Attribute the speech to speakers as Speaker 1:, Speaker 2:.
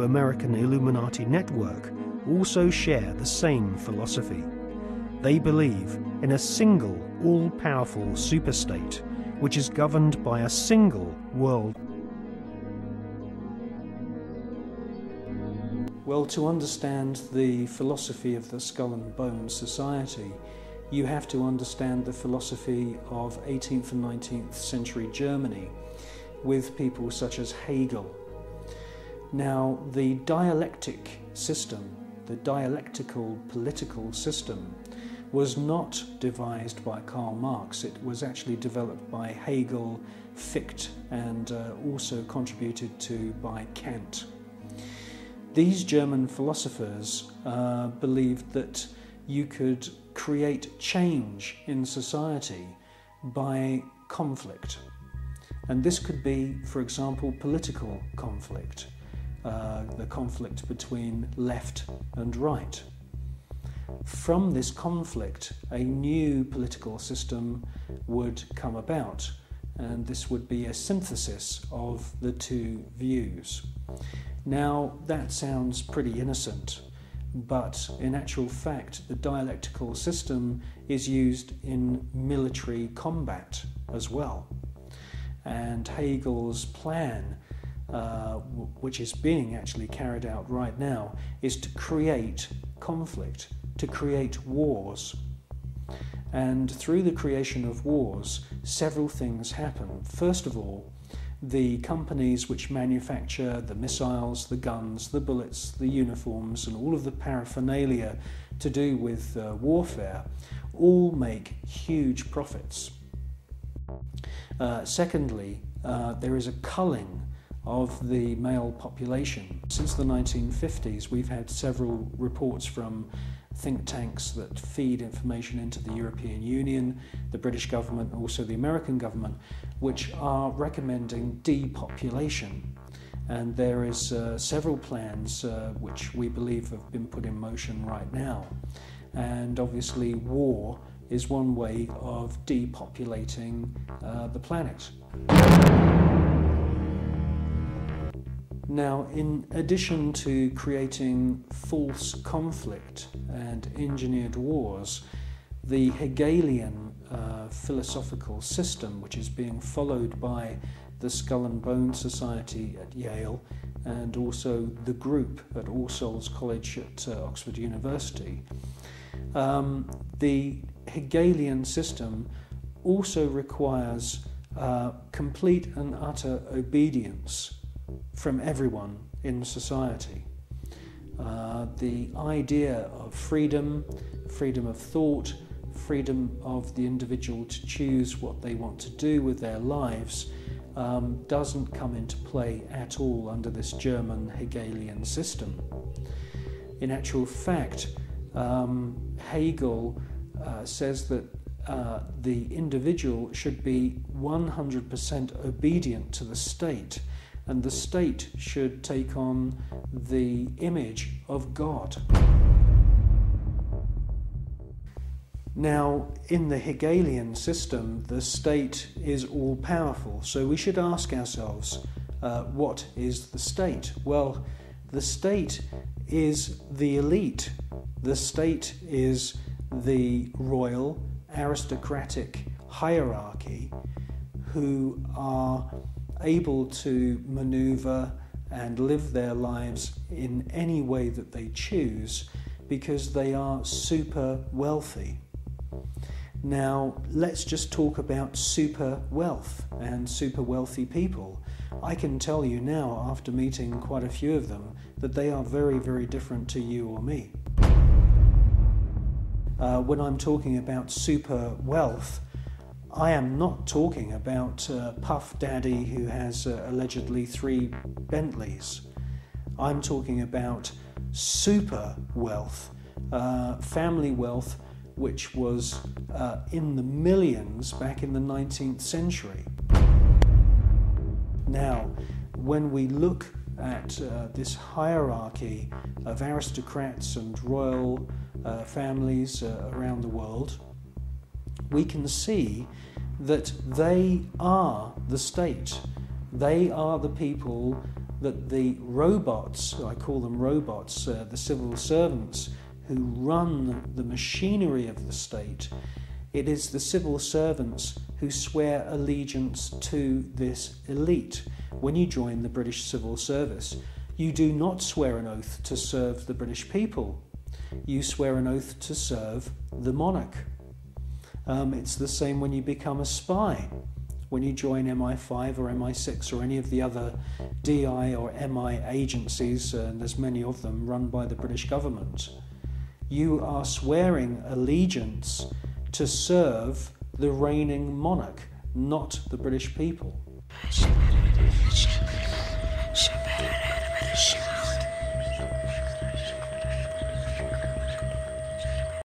Speaker 1: American Illuminati network also share the same philosophy. They believe in a single, all-powerful superstate, which is governed by a single world. Well, to understand the philosophy of the Skull and Bones Society, you have to understand the philosophy of 18th and 19th century Germany, with people such as Hegel. Now, the dialectic system, the dialectical political system, was not devised by Karl Marx. It was actually developed by Hegel, Fichte, and also contributed to by Kant. These German philosophers believed that you could create change in society by conflict. And this could be, for example, political conflict, the conflict between left and right. From this conflict, a new political system would come about, and this would be a synthesis of the two views. Now, that sounds pretty innocent, but in actual fact, the dialectical system is used in military combat as well. And Hegel's plan, which is being actually carried out right now, is to create conflict, to create wars. And through the creation of wars, several things happen. First of all, the companies which manufacture the missiles, the guns, the bullets, the uniforms, and all of the paraphernalia to do with warfare, all make huge profits. Secondly, there is a culling of the male population. Since the 1950s, we've had several reports from think tanks that feed information into the European Union, the British government, and also the American government, which are recommending depopulation. And there is several plans which we believe have been put in motion right now. And obviously war is one way of depopulating the planet. Now, in addition to creating false conflict and engineered wars, the Hegelian philosophical system, which is being followed by the Skull and Bones Society at Yale and also the group at All Souls College at Oxford University, the Hegelian system also requires complete and utter obedience from everyone in society. The idea of freedom, freedom of thought, freedom of the individual to choose what they want to do with their lives doesn't come into play at all under this German Hegelian system. In actual fact, Hegel says that the individual should be 100% obedient to the state, and the state should take on the image of God. Now, in the Hegelian system, the state is all-powerful, so we should ask ourselves, what is the state? Well, the state is the elite. The state is the royal, aristocratic hierarchy who are able to maneuver and live their lives in any way that they choose because they are super wealthy. Now, let's just talk about super wealth and super wealthy people. I can tell you now, after meeting quite a few of them, that they are very, very different to you or me. When I'm talking about super wealth, I am not talking about Puff Daddy who has allegedly 3 Bentleys. I'm talking about super wealth, family wealth, which was in the millions back in the 19th century. Now, when we look at this hierarchy of aristocrats and royal families around the world, we can see that they are the state. They are the people that the robots, I call them robots, the civil servants who run the machinery of the state, it is the civil servants who swear allegiance to this elite. When you join the British Civil Service, you do not swear an oath to serve the British people. You swear an oath to serve the monarch. It's the same when you become a spy. When you join MI5 or MI6 or any of the other DI or MI agencies, and there's many of them run by the British government, you are swearing allegiance to serve the reigning monarch, not the British people.